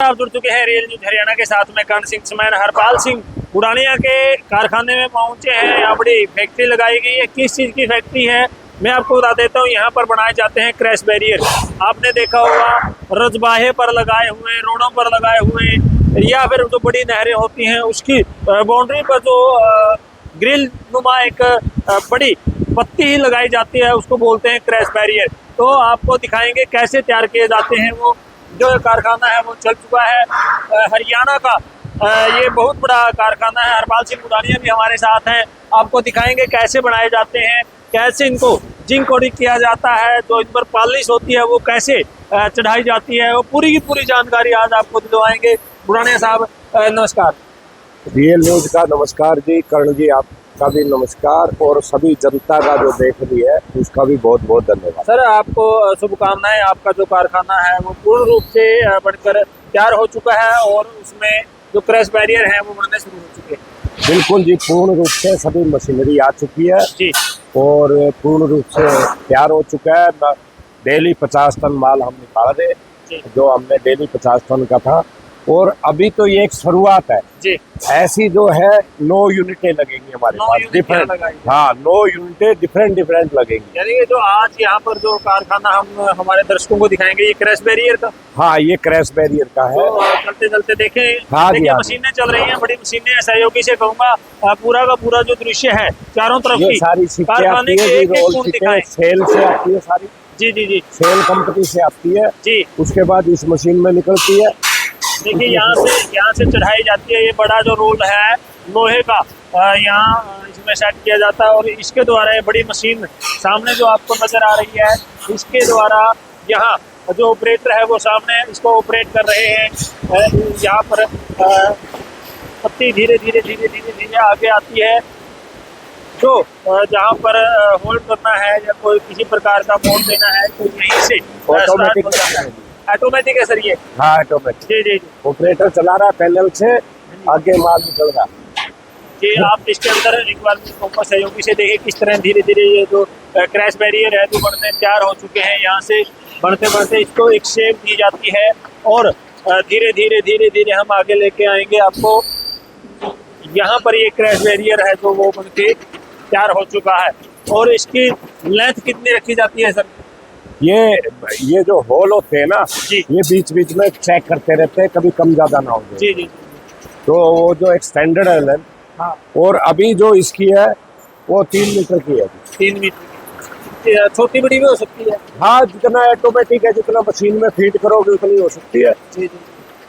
आप जुड़ चुके हैं रियल न्यूज हरियाणा के साथ में कर्ण सिंह मैं हरपाल सिंह उड़ानिया के कारखाने में पहुंचे हैं। यहाँ बड़ी फैक्ट्री लगाई गई है। किस चीज़ की फैक्ट्री है मैं आपको बता देता हूँ। यहाँ पर बनाए जाते हैं क्रैश बैरियर। आपने देखा होगा रजबाहे पर लगाए हुए, रोडों पर लगाए हुए, या फिर जो बड़ी नहरें होती हैं उसकी बाउंड्री पर जो ग्रिल नुमा एक बड़ी पत्ती ही लगाई जाती है, उसको बोलते हैं क्रैश बैरियर। तो आपको दिखाएंगे कैसे तैयार किए जाते हैं। वो जो कारखाना है वो चल चुका है हरियाणा का। ये बहुत बड़ा कारखाना है। हरपाल सिंह उड़ानिया भी हमारे साथ हैं। आपको दिखाएंगे कैसे बनाए जाते हैं, कैसे इनको जिंक कोडिंग किया जाता है, जो इन पर पॉलिश होती है वो कैसे चढ़ाई जाती है, वो पूरी की पूरी जानकारी आज आपको दिलवाएंगे। उड़ानिया साहब नमस्कार। रियल न्यूज का नमस्कार जी। कर्ण जी आपका भी नमस्कार, और सभी जनता का जो देख रही है उसका भी बहुत बहुत धन्यवाद। सर आपको शुभकामनाएं। आपका जो कारखाना है वो पूर्ण रूप से बनकर तैयार हो चुका है और उसमें जो क्रैश बैरियर है वो बनने शुरू हो चुके हैं। बिल्कुल जी, पूर्ण रूप से सभी मशीनरी आ चुकी है जी, और पूर्ण रूप से तैयार हो चुका है। डेली 50 टन माल हम निकाल रहे, जो हमने डेली 50 टन का था। और अभी तो ये एक शुरुआत है जी। ऐसी जो है 9 यूनिटें लगेंगी हमारे पास, डिफरेंट। हाँ, 9 यूनिटें डिफरेंट लगेंगी। यानी कि जो आज यहाँ पर जो कारखाना हम हमारे दर्शकों को दिखाएंगे ये क्रैश बैरियर का। हाँ, ये क्रैश बैरियर का है। तो चलते चलते देखें। हाँ देखिए हाँ, मशीनें चल रही हैं, बड़ी मशीनें। सहयोगी से कहूँगा पूरा का पूरा जो दृश्य है चारों तरफ ये की सारी सीटें कारखाने आती के है, एक एक कोण दिखाएं। सेल से आती है सारी। जी जी जी सेल कंपनी से आती है जी। उसके बाद इस मशीन में निकलती है। देखिए यहाँ से चढ़ाई जाती है। ये बड़ा जो रोड है लोहे का, यहाँ इसमें सेट किया जाता है और इसके द्वारा ये बड़ी मशीन सामने जो आपको नजर आ रही है, इसके द्वारा यहाँ जो ऑपरेटर है वो सामने इसको ऑपरेट कर रहे हैं। यहाँ पर पत्ती धीरे धीरे आगे आती है। जो जहाँ पर होल्ड करना है या कोई किसी प्रकार का मोड़ देना है तो यहीं से ऑटोमेटिक ऑटोमेटिक है सर ये। हाँ, ऑटोमेटिक। जी जी ऑपरेटर चला रहा है पैनल से, आगे माल निकल रहा जी। आप इसके अंदर एक बार कहूँगा सहयोगी से देखें किस तरह धीरे धीरे ये जो क्रैश बैरियर है जो बनने तैयार हो चुके हैं। यहाँ से बढ़ते इसको एक शेप दी जाती है और धीरे धीरे हम आगे लेके आएंगे आपको। यहाँ पर ये क्रैश बैरियर है जो वो बनके तैयार हो चुका है। और इसकी लेंथ कितनी रखी जाती है सर? ये जो होल होते हैं ना जी, ये बीच बीच में चेक करते रहते हैं, कभी कम ज्यादा ना हो जाए। जी जी। तो वो जो एक स्टैंडर्ड है लेंथ। हाँ, और अभी जो इसकी है वो 3 मीटर की है। 3 मीटर। छोटी बड़ी भी हो सकती है। हाँ, जितना ऑटोमेटिक है, जितना मशीन में फीड करोगे उतनी हो सकती है। जी जी।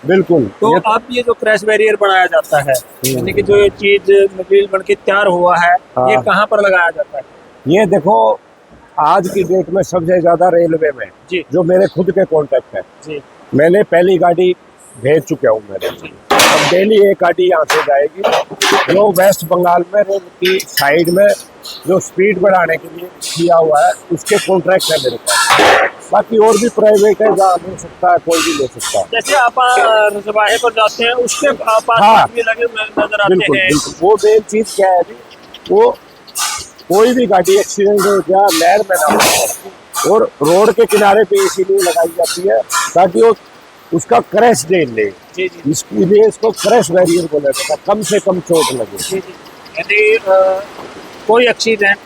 बिल्कुल। तो अब ये जो क्रैश बैरियर बनाया जाता है, यानी कि जो ये चीज मटेरियल बन के तैयार हुआ है, ये कहाँ पर लगाया जाता है? ये देखो आज की डेट में सबसे ज्यादा रेलवे में जी, जो मेरे खुद के कॉन्टेक्ट है जी। मैंने पहली गाड़ी भेज चुका हूँ मेरे। अब डेली एक गाड़ी यहाँ से जाएगी। जो वेस्ट बंगाल में रेल की साइड में जो स्पीड बढ़ाने के लिए किया हुआ है उसके कॉन्ट्रैक्ट है मेरे पास। बाकी और भी प्राइवेट है जहाँ ले सकता है, कोई भी ले सकता है। जैसे आप रजवाहे पर जाते हैं उसके पास हाँ, भी लगे नजर आते बिल्कुल हैं। बिल्कुल। वो मेन चीज क्या है, वो कोई भी गाड़ी एक्सीडेंट हो जाए नहर में ना हो, और रोड के किनारे पे इसीलिए लगाई जाती है ताकि वो उसका क्रैश झेल ले। जी जी। इसलिए इसको क्रैश बैरियर बोला जाता है, कम से कम चोट लगे। जी जी। यदि कोई एक्सीडेंट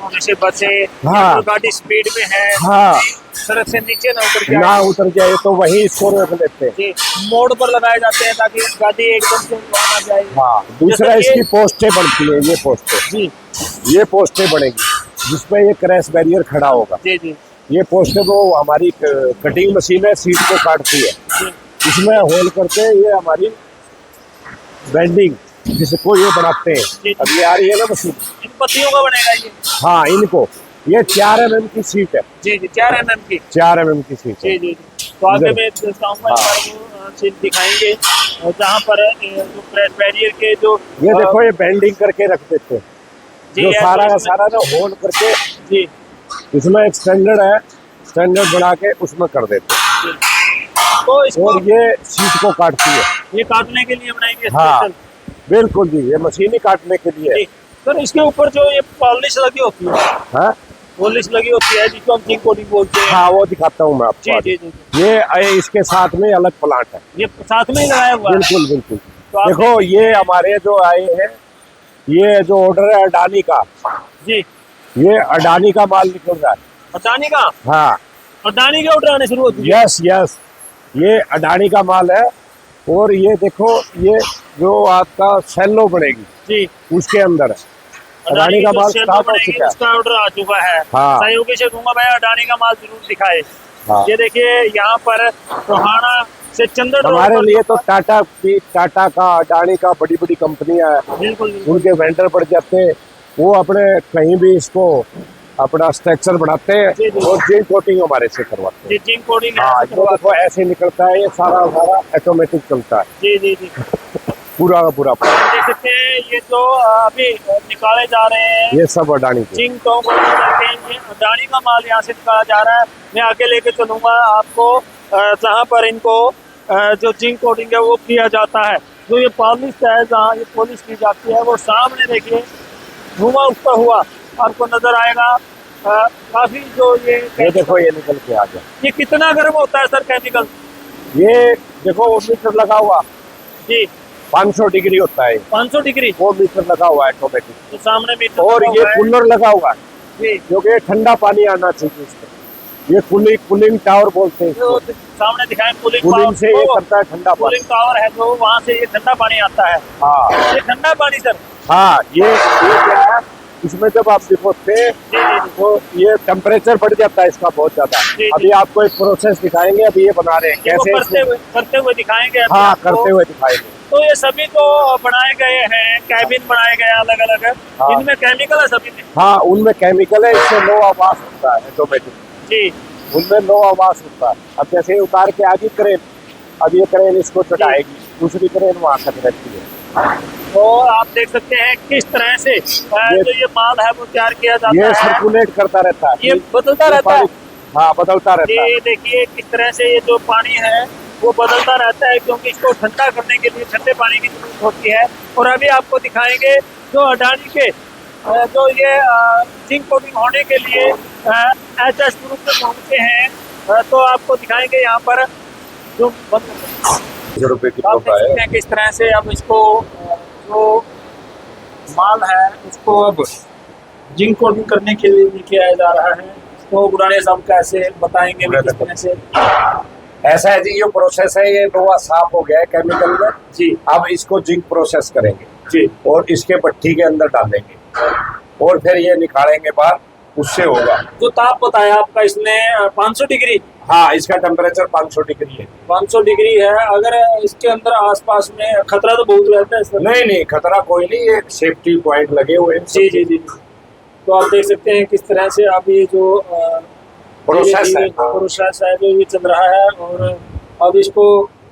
होने से बचे, हाँ, तो गाड़ी स्पीड में है, हाँ, सड़क से नीचे ना उतर जाए तो वही इसको रोक लेते हैं। जी, मोड़ पर लगाए जाते हैं ताकि गाड़ी एकदम से वहाँ ना जाए। हाँ, दूसरा इसकी पोस्टें बनती है। ये पोस्टें जी, ये पोस्टें बनेगी जिसमें ये क्रैश बैरियर खड़ा होगा। जी जी। ये पोस्टें वो हमारी कटिंग मशीन है, सीट को काटती है। इसमें होल करके ये हमारी बेंडिंग जिसको ये बनाते हैं। अब ये आ रही है ना मशीन, इन पत्तियों का बनेगा ये। हाँ, इनको ये 4 mm की सीट है। जी जी, 4 mm की। 4 mm की सीट है। जी जी। तो आगे मैं चाहूँगा सीट दिखाएंगे जहाँ पर जो क्रैश बैरियर के जो ये देखो ये बेंडिंग करके रख देते हैं। जो सारा का सारा ना होल करके जी, इसमें एक स्टैंडर्ड है, स्टैंडर्ड बना के उसमें कर देते हैं। तो इसको और ये सीट को काटती है। ये काटने के लिए बनाएंगे। हाँ, बिल्कुल जी, ये मशीन ही काटने के लिए। सर इसके ऊपर जो ये पॉलिश लगी होती है, हाँ, पॉलिश लगी होती है जिसको हम जिंक कोटिंग बोलते हैं। हाँ वो दिखाता हूँ मैं जी आपको। जी जी जी। ये इसके साथ में अलग प्लांट है। ये साथ में ही लगाया हुआ है। बिल्कुल बिल्कुल। तो आप देखो ये हमारे जो आए हैं, ये जो ऑर्डर है अडानी का, जी, ये अडानी का माल निकल रहा है। अडानी का, हाँ अडानी के ऑर्डर आने शुरू हो चुके हैं। यस यस, ये अडानी का माल है। और ये देखो, ये जो आपका सेलो बनेगी जी, उसके अंदर है। अडानी का जो माल शेल्फ स्टार्ट हो बनेगी चुका है। उसका ऑर्डर आ चुका है। हाँ। सहयोगी से दूंगा भाई अडानी का माल जरूर दिखाए। हाँ। ये देखिए यहाँ पर टोहाना से चंद्र हमारे लिए तो टाटा का, अडानी का बड़ी बड़ी कंपनियां हैं, बिल्कुल बिल्कुल। उनके वेंडर पड़ जाते हैं। वो अपने कहीं भी इसको अपना स्ट्रक्चर बनाते हैं जी, जी। और जिंक कोटिंग हमारे से करवाते हैं। ये जिंक कोडिंग हाँ, जो देखो ऐसे निकलता है, ये सारा ऑटोमेटिक चलता है, जी जी जी। पूरा का पूरा। देख सकते हैं ये जो अभी निकाले जा रहे हैं ये सब अडानी के। जिंक तो ये अडानी का माल यहाँ से निकाला जा रहा है। मैं आगे लेके चलूंगा आपको जहाँ पर इनको जो जिंक कोटिंग है वो किया जाता है। जो ये पॉलिश है, जहाँ ये पॉलिश की जाती है, वो सामने देखिए धुआं उठता हुआ आपको नजर आएगा। काफी जो ये देखो ये निकल के आ गया। ये कितना गर्म होता है सर केमिकल? ये देखो वो मीटर लगा हुआ जी, 500 डिग्री होता है। 500 डिग्री वो मीटर लगा हुआ है ऑटोमेटिक। तो सामने मीटर और लगा ये हुआ है। कूलर लगा हुआ है, जी, क्योंकि ठंडा पानी आना चाहिए इसमें। ये कूलिंग टावर बोलते हैं इसको। तो सामने दिखाएं कूलिंग कूलिंग से ये करता है ठंडा पानी। कूलिंग टावर है जो वहाँ से ये ठंडा पानी आता है। हाँ ये ठंडा पानी सर। हाँ, ये क्या है, इसमें जब आप डिपोते हैं जी जी जी। तो ये टेम्परेचर बढ़ जाता है इसका बहुत ज्यादा। जी। अभी आपको एक प्रोसेस दिखाएंगे, अभी ये बना रहे हैं ये वो कैसे करते हुए दिखाएंगे अभी हाँ आपको। करते हुए दिखाएंगे। तो ये सभी तो बनाए गए हैं, कैबिन बनाए गए अलग अलग। हाँ। इनमें केमिकल है सभी में। हाँ उनमें केमिकल है, इससे लो आवाज होता है ऑटोमेटिक। जी, उनमें लो आवाज होता है। अब जैसे उतार के आगे क्रेन, अब ये क्रेन इसको चढ़ाएगी, दूसरी क्रेन वहां तक रहती है। तो आप देख सकते हैं किस तरह से जो ये माल है वो तैयार किया जाता ये है। सर्कुलेट करता रहता है, ये बदलता रहता है। हाँ बदलता रहता है। ये देखिए किस तरह से ये जो पानी है वो बदलता रहता है, क्योंकि इसको ठंडा करने के लिए ठंडे पानी की जरूरत होती है। और अभी आपको दिखाएंगे जो अडानी के जो ये जिंक कोटिंग होने के लिए HS ग्रुप में पहुंचे हैं। तो आपको दिखाएंगे यहाँ पर जो ₹100 आप किलो देख का सकते है। हैं किस तरह से अब इसको जो माल है उसको अब जिंक कोटिंग करने के लिए लेके आया जा रहा है। तो बुराने साहब कैसे बताएंगे भी किस तरह से? ऐसा है जी, ये प्रोसेस है, ये लोहा साफ हो गया है केमिकल में जी अब इसको जिंक प्रोसेस करेंगे जी, और इसके भट्ठी के अंदर डालेंगे और फिर ये निकालेंगे बाहर, उससे होगा। जो ताप बताया आपका इसने 500 डिग्री। हाँ, इसका टेम्परेचर 500 डिग्री है। 500 डिग्री है। अगर इसके अंदर आसपास में खतरा तो बहुत रहता है सर। नहीं नहीं, खतरा कोई नहीं, ये सेफ्टी पॉइंट लगे हुए हैं। जी जी जी। तो आप देख सकते हैं किस तरह से अब ये जो प्रोसेस है, प्रोसेस है जो ये चल रहा है। और अब इसको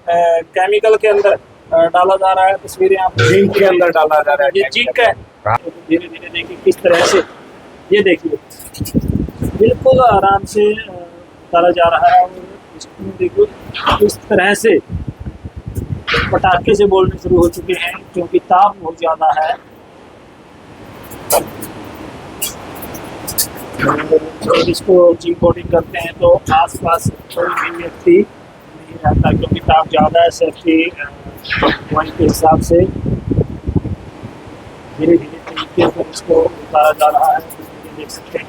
केमिकल के अंदर डाला जा रहा है। तस्वीरें आप जिंक के अंदर डाला जा रहा है। ये जिंक है। तो धीरे धीरे देखिए किस तरह से, ये देखिए बिल्कुल आराम से डाला जा रहा है। और इसको देखिए किस तरह से पटाखे से बोलने शुरू हो चुके हैं, क्योंकि ताप बहुत ज्यादा है। जब इसको जिंक कोटिंग करते हैं तो आसपास कोई भी व्यक्ति नहीं रहता, क्योंकि ताप ज़्यादा है। सेफ्टी पॉइंट के हिसाब से धीरे धीरे तरीके से इसको उतारा जा रहा है। ये देख सकते हैं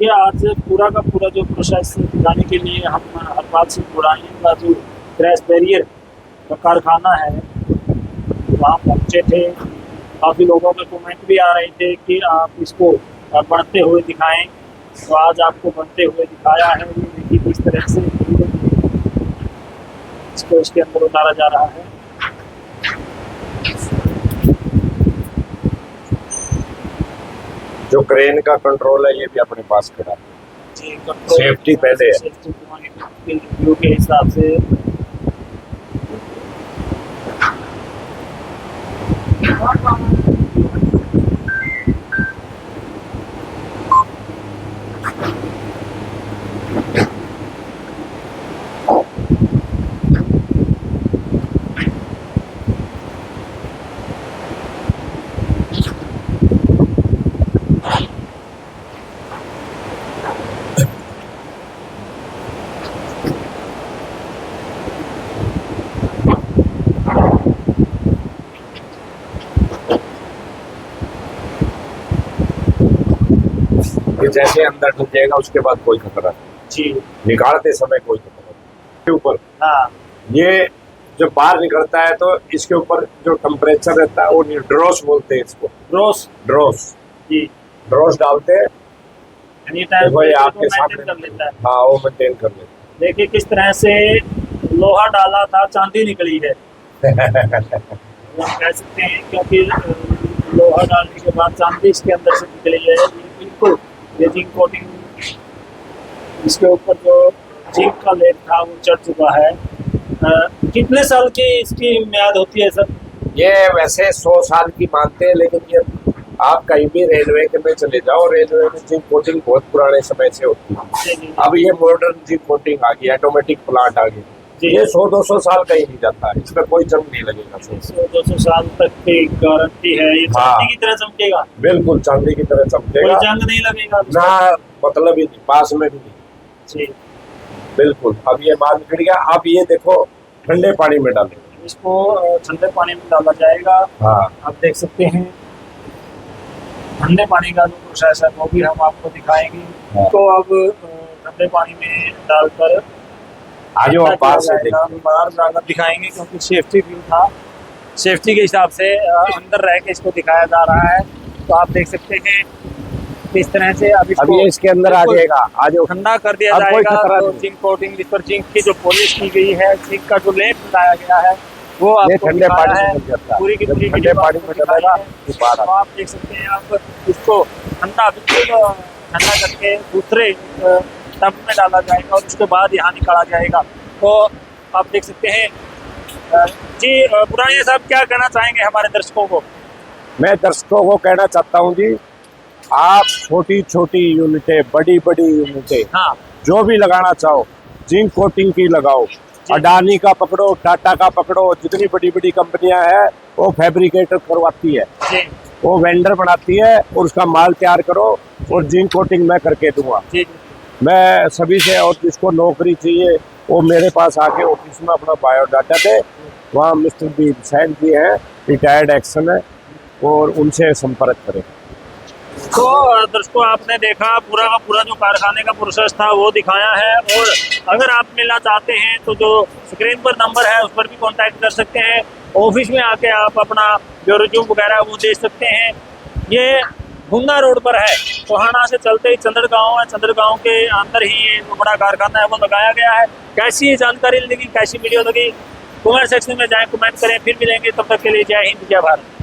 ये आज पूरा का पूरा जो प्रोसेस दिखाने के लिए हम हरपाल सिंह बुरानी का जो क्रैश बैरियर का कारखाना है वहाँ पहुँचे थे। काफ़ी लोगों के कमेंट भी आ रहे थे कि आप इसको बढ़ते हुए दिखाएं, तो आज आपको बढ़ते हुए दिखाया है। ये देखिए किस तरह से इसको इसके अंदर उतारा जा रहा है। जो क्रेन का कंट्रोल है ये भी अपने पास करा। जी, सेफ्टी पहले है। सेफ्टी के रिव्यू के हिसाब से ये जैसे अंदर ढुक जाएगा उसके बाद कोई खतरा नहीं, जी निकालते समय कोई खतरा नहीं। इसके ऊपर हाँ ये जब बाहर निकलता है तो इसके ऊपर जो टेम्परेचर रहता है वो ड्रोस बोलते हैं इसको, रोज ड्रोस। जी ड्रोस डालते हैं, एनी टाइम देखो ये आपके सामने कर लेता है। हाँ वो मेंटेन कर लेते देखिए किस तरह से लोहा डाला था चांदी निकली है, हम कह सकते हैं, क्योंकि लोहा डालने के बाद चांदी इसके अंदर से निकली है। ये बिल्कुल ये जिंक कोटिंग, इसके ऊपर जो जिंक का लेप था वो चढ़ चुका है। कितने साल की इसकी म्याद होती है सर? ये वैसे 100 साल की मानते हैं, लेकिन ये आप कहीं भी रेलवे के में चले जाओ, रेलवे में जिंक कोटिंग बहुत पुराने समय से होती है। अब ये मॉडर्न जिंक कोटिंग आ गई, ऑटोमेटिक प्लांट आ गई, ये 100-200 साल कहीं नहीं जाता है, इसमें कोई जंग नहीं लगेगा। 100-200 साल तक की गारंटी है। ये चांदी की तरह चमकेगा, बिल्कुल चांदी की तरह चमकेगा, कोई जंग नहीं लगेगा ना, मतलब ही नहीं, पास में भी नहीं जी। बिल्कुल। अब ये माल निकल गया, अब ये देखो ठंडे पानी में डालेंगे इसको, ठंडे पानी में डाला जाएगा। हाँ आप देख सकते हैं ठंडे पानी का जो प्रोसेस है वो भी हम आपको दिखाएंगे। हाँ। तो अब ठंडे पानी में डालकर आज आप बाहर से देखिए, बाहर जाकर दिखाएंगे, क्योंकि सेफ्टी व्यू था, सेफ्टी के हिसाब से अंदर रह के इसको दिखाया जा रहा है। तो आप देख सकते हैं इस तरह से अब अब ये इसके अंदर आ जाएगा, आज ठंडा कर दिया अब कोई जाएगा। खतरा तो नहीं। जिंक कोटिंग, जिस पर जिंक की जो पॉलिश की गई है, जिंक का जो लेप लगाया गया है वो ये आपको ठंडे दिखाया पानी है। में डल जाता है। पूरी की जब पूरी ठंडे वीडियो पानी आपको में दिखाई डलेगा है। तो बाहर तो आप देख सकते हैं, आप इसको ठंडा बिल्कुल ठंडा करके दूसरे टब में डाला जाएगा और उसके बाद यहाँ निकाला जाएगा। तो आप देख सकते हैं। जी पुरानिया साहब, क्या कहना चाहेंगे हमारे दर्शकों को? मैं दर्शकों को कहना चाहता हूँ जी, आप छोटी छोटी यूनिटें, बड़ी बड़ी यूनिटें, हाँ जो भी लगाना चाहो, जिंक कोटिंग की लगाओ। अडानी का पकड़ो, टाटा का पकड़ो, जितनी बड़ी बड़ी कंपनियां हैं वो फैब्रिकेटर करवाती है, जी वो वेंडर बनाती है, और उसका माल तैयार करो और जिंक कोटिंग मैं करके दूंगा। जी मैं सभी से, और जिसको नौकरी चाहिए वो मेरे पास आके ऑफिस में अपना बायोडाटा दे, वहाँ मिस्टर बी सैन जी हैं, रिटायर्ड एक्शन है, और उनसे संपर्क करें। तो दर्शकों, आपने देखा पूरा का पूरा जो कारखाने का प्रोसेस था वो दिखाया है। और अगर आप मिलना चाहते हैं तो जो स्क्रीन पर नंबर है उस पर भी कांटेक्ट कर सकते हैं। ऑफिस में आके आप अपना जो रिज्यूम वगैरह वो दे सकते हैं। ये भुंगा रोड पर है, टोहाना से चलते ही चंद्रगांव है, चंद्रगांव के अंदर ही ये जो बड़ा कारखाना है वो लगाया गया है। कैसी जानकारी लगी, कैसी वीडियो लगी, कमेंट सेक्शन में जाएं, कमेंट करें। फिर मिलेंगे, तब तक के लिए जय हिंद, जय भारत।